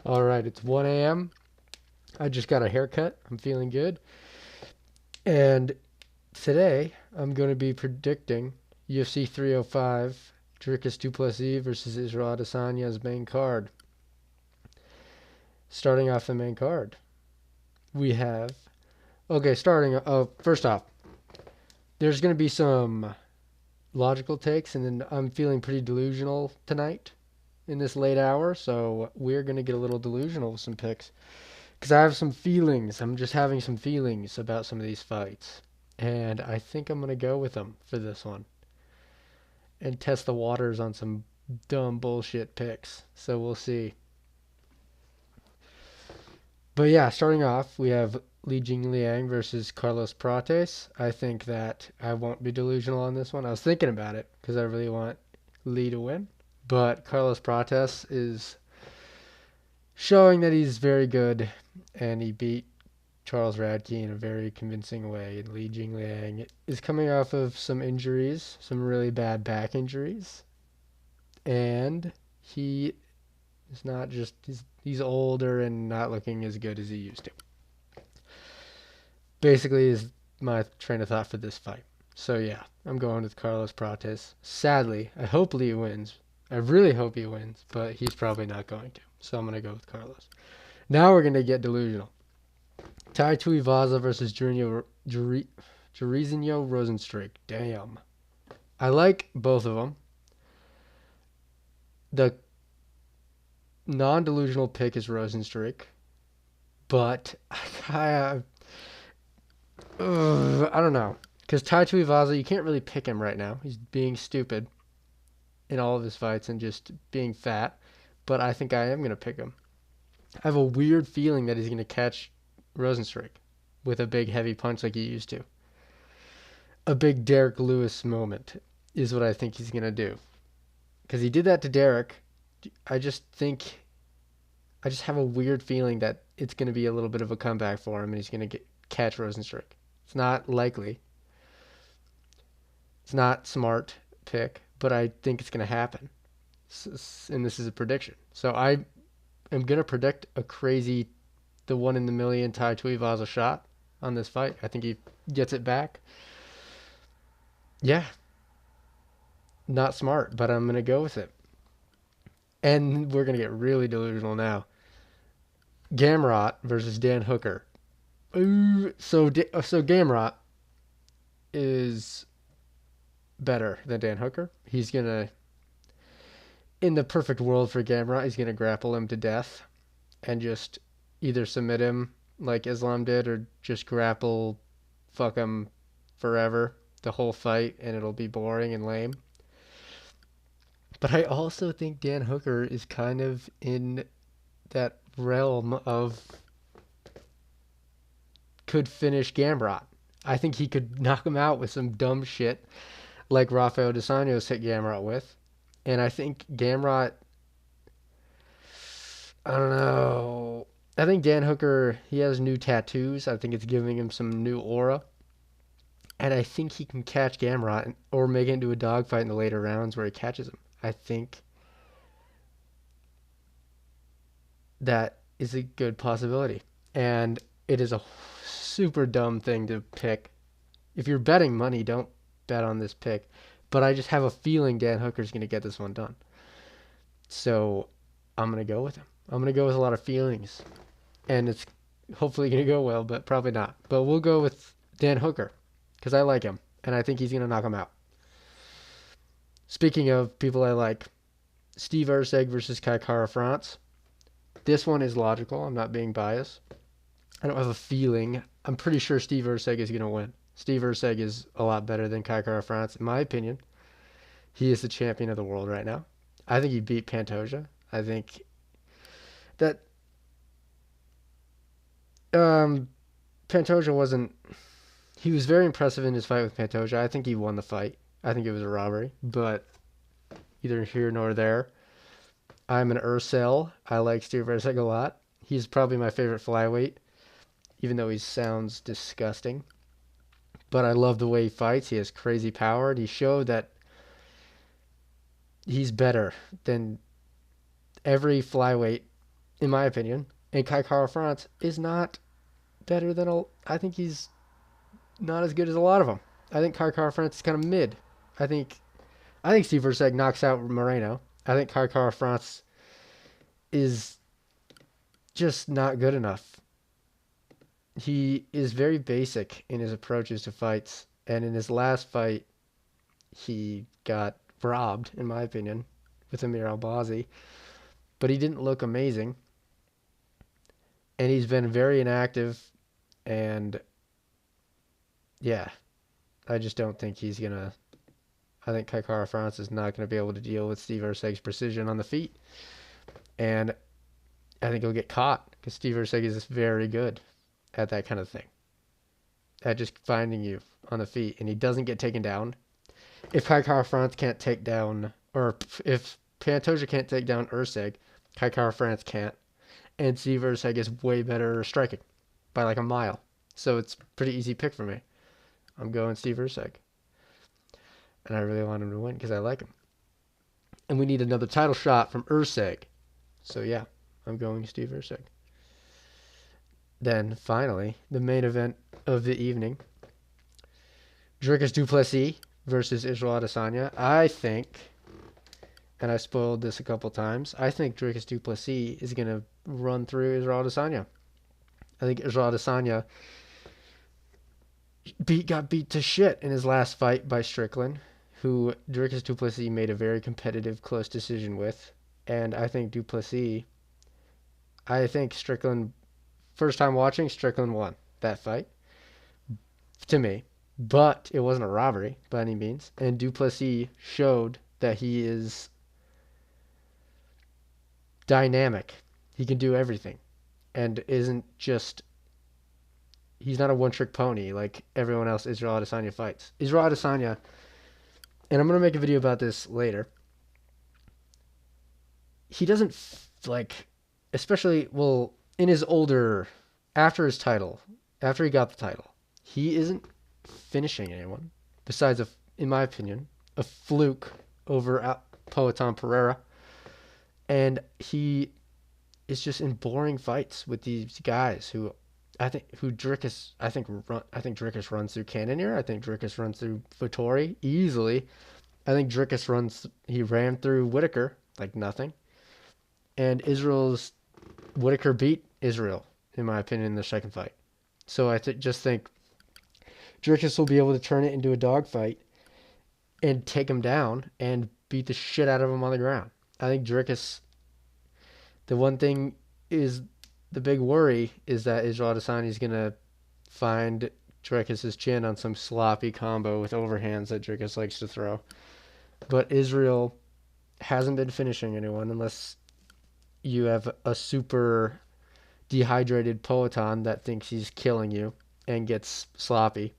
All right, it's 1 a.m. I just got a haircut. I'm feeling good. And today I'm going to be predicting UFC 305 Dricus Du Plessis versus Israel Adesanya's main card. Starting off the main card, we have. Okay, first off, there's going to be some logical takes, and then I'm feeling pretty delusional tonight in this late hour, so we're going to get a little delusional with some picks. Because I have some feelings. I'm just having some feelings about some of these fights. And I think I'm going to go with them for this one and test the waters on some dumb bullshit picks. So we'll see. But yeah, starting off, we have Li Jingliang versus Carlos Prates. I think that I won't be delusional on this one. I was thinking about it because I really want Li to win. But Carlos Prates is showing that he's very good, and he beat Charles Radke in a very convincing way. And Li Jingliang is coming off of some injuries, some really bad back injuries, and he is not just he's older and not looking as good as he used to. Basically, is my train of thought for this fight. So yeah, I'm going with Carlos Prates. Sadly, I hope Lee wins. I really hope he wins, but he's probably not going to. So I'm gonna go with Carlos. Now we're gonna get delusional. Tai Tuivasa versus Jairzinho Rosenstreich. Damn. I like both of them. The non-delusional pick is Rosenstreich, but I don't know. Because Tai Tuivasa, you can't really pick him right now. He's being stupid in all of his fights and just being fat. But I think I am going to pick him. I have a weird feeling that he's going to catch Rosenstreich with a big heavy punch like he used to. A big Derek Lewis moment is what I think he's going to do. Because he did that to Derek. I just think, I just have a weird feeling that it's going to be a little bit of a comeback for him and he's going to catch Rosenstreich. It's not likely. It's not smart pick, but I think it's going to happen. And this is a prediction. So I am going to predict a crazy, the one in the million Tai Tuivasa shot on this fight. I think he gets it back. Yeah, not smart, but I'm going to go with it. And we're going to get really delusional now. Gamrot versus Dan Hooker. So Gamrot is better than Dan Hooker. He's going to, in the perfect world for Gamrot, he's going to grapple him to death and just either submit him like Islam did or just grapple, fuck him forever, the whole fight, and it'll be boring and lame. But I also think Dan Hooker is kind of in that realm of could finish Gamrot. I think he could knock him out with some dumb shit like Rafael dos Anjos hit Gamrot with. And I think Gamrot, I don't know. I think Dan Hooker, he has new tattoos. I think it's giving him some new aura. And I think he can catch Gamrot or make it into a dogfight in the later rounds where he catches him. I think that is a good possibility. And it is a super dumb thing to pick. If you're betting money, don't bet on this pick. But I just have a feeling Dan Hooker's going to get this one done. So I'm going to go with him. I'm going to go with a lot of feelings. And it's hopefully going to go well, but probably not. But we'll go with Dan Hooker because I like him. And I think he's going to knock him out. Speaking of people I like, Steve Erceg versus Kai Kara France. This one is logical. I'm not being biased. I don't have a feeling. I'm pretty sure Steve Erceg is going to win. Steve Erceg is a lot better than Kai Kara France, in my opinion. He is the champion of the world right now. I think he beat Pantoja. I think that Pantoja wasn't. He was very impressive in his fight with Pantoja. I think he won the fight. I think it was a robbery, but either here nor there. I'm an Ursel. I like Steve Erceg a lot. He's probably my favorite flyweight, even though he sounds disgusting. But I love the way he fights. He has crazy power. And he showed that he's better than every flyweight in my opinion. And Kai Kara France is not better than I think he's not as good as a lot of them. I think Kai Kara France is kind of mid. I think I think Steve Verseg knocks out Moreno. I think Kai Kara France is just not good enough. He is very basic in his approaches to fights, and in his last fight, he got robbed, in my opinion, with Amir Albazi. But he didn't look amazing, and he's been very inactive. And yeah, I just don't think he's gonna. I think Kai Kara France is not gonna be able to deal with Steve Verseg's precision on the feet, and I think he'll get caught because Steve Verseg is very good at that kind of thing, at just finding you on the feet, and he doesn't get taken down. If Kai Kara France can't take down, or if Pantoja can't take down Urseg, Kai Kara France can't, and Steve Urseg is way better striking by like a mile. So it's a pretty easy pick for me. I'm going Steve Urseg, and I really want him to win because I like him. And we need another title shot from Urseg. So yeah, I'm going Steve Urseg. Then finally, the main event of the evening: Dricus Du Plessis versus Israel Adesanya. I think, and I spoiled this a couple times, I think Dricus Du Plessis is going to run through Israel Adesanya. I think Israel Adesanya got beat to shit in his last fight by Strickland, who Dricus Du Plessis made a very competitive, close decision with. And I think Strickland, first time watching, Strickland won that fight, to me. But it wasn't a robbery by any means. And Du Plessis showed that he is dynamic. He can do everything and isn't just, he's not a one-trick pony like everyone else Israel Adesanya fights. Israel Adesanya, and I'm going to make a video about this later, he doesn't like, especially, well, in his older, after his title, after he got the title, he isn't finishing anyone besides, in my opinion, a fluke over Poatan Pereira. And he is just in boring fights with these guys who Dricus, I think Dricus runs through Cannonier. I think Dricus runs through Vittori easily. I think he ran through Whitaker like nothing. And Whitaker beat Israel, in my opinion, in the second fight. So I just think Dricus will be able to turn it into a dogfight and take him down and beat the shit out of him on the ground. I think Dricus, the one thing is, the big worry is that Israel Adesanya is going to find Dricus' chin on some sloppy combo with overhands that Dricus likes to throw. But Israel hasn't been finishing anyone unless you have a super dehydrated Poatan that thinks he's killing you and gets sloppy.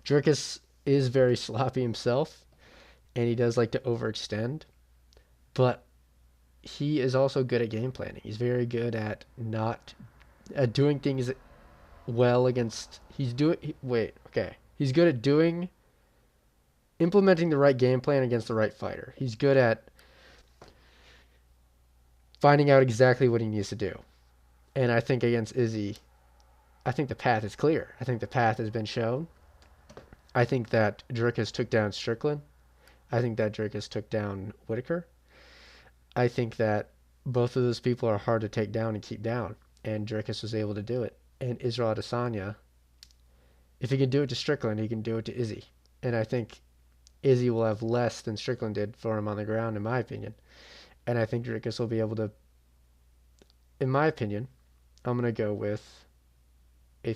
Dricus is very sloppy himself, and he does like to overextend, but he is also good at game planning. He's very good at not at doing things well against. He's good at implementing the right game plan against the right fighter. He's good at finding out exactly what he needs to do. And I think against Izzy, I think the path is clear. I think the path has been shown. I think that Dricus took down Strickland. I think that Dricus took down Whitaker. I think that both of those people are hard to take down and keep down. And Dricus was able to do it. And Israel Adesanya, if he can do it to Strickland, he can do it to Izzy. And I think Izzy will have less than Strickland did for him on the ground, in my opinion. And I think Dricus will be able to, in my opinion, I'm going to go with a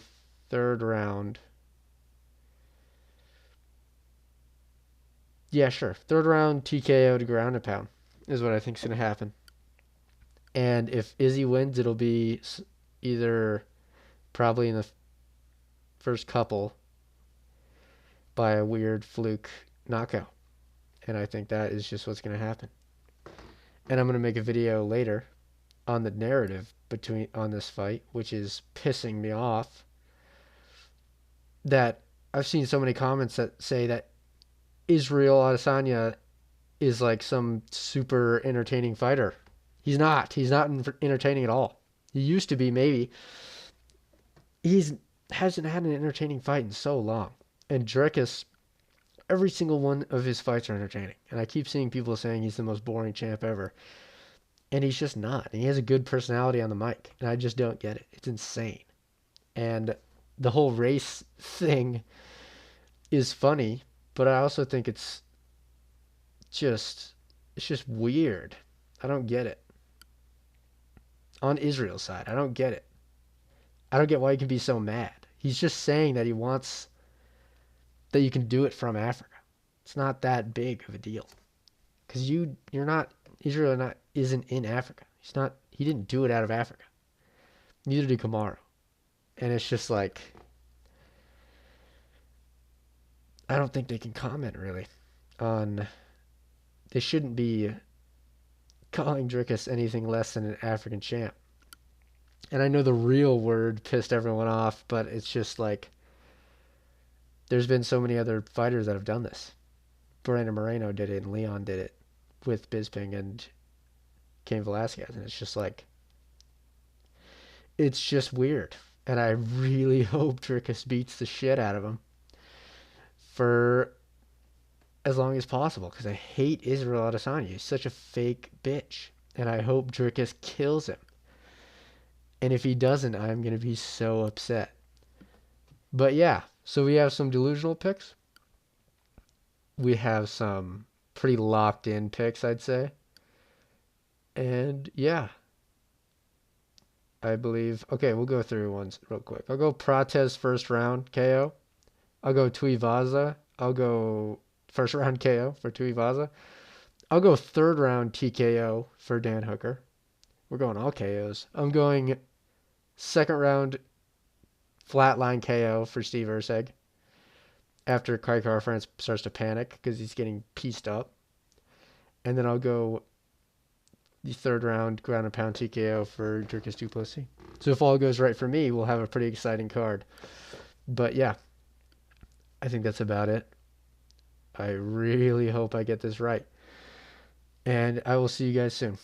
third round. Yeah, sure. Third round TKO to ground and pound is what I think is going to happen. And if Izzy wins, it'll be either probably in the first couple by a weird fluke knockout. And I think that is just what's going to happen. And I'm going to make a video later on the narrative on this fight, which is pissing me off. That I've seen so many comments that say that Israel Adesanya is like some super entertaining fighter. He's not. He's not entertaining at all. He used to be, maybe. He's hasn't had an entertaining fight in so long. And Dricus, every single one of his fights are entertaining. And I keep seeing people saying he's the most boring champ ever. And he's just not. And he has a good personality on the mic. And I just don't get it. It's insane. And the whole race thing is funny, but I also think just it's just weird. I don't get it. On Israel's side, I don't get it. I don't get why he can be so mad. He's just saying that he wants that you can do it from Africa. It's not that big of a deal because you're not Israel not isn't in Africa. He didn't do it out of Africa. Neither did Kamaru. And it's just like I don't think they can comment really on. They shouldn't be calling Dricus anything less than an African champ. And I know the real word pissed everyone off, but it's just like there's been so many other fighters that have done this. Brandon Moreno did it, and Leon did it with Bisping and Cain Velasquez, and it's just like it's just weird. And I really hope Dricus beats the shit out of him for as long as possible because I hate Israel Adesanya. He's such a fake bitch, and I hope Dricus kills him. And if he doesn't, I'm gonna be so upset. But yeah, so we have some delusional picks. We have some pretty locked in picks, I'd say. And yeah, I believe. Okay, we'll go through ones real quick. I'll go Prates first round KO. I'll go Tuivasa. I'll go first round KO for Tuivasa. I'll go third round TKO for Dan Hooker. We're going all KOs. I'm going second round flatline KO for Steve Erceg after Kai France starts to panic because he's getting pieced up. And then I'll go the third round ground and pound TKO for Dricus Du Plessis. So if all goes right for me, we'll have a pretty exciting card. But yeah, I think that's about it. I really hope I get this right. And I will see you guys soon.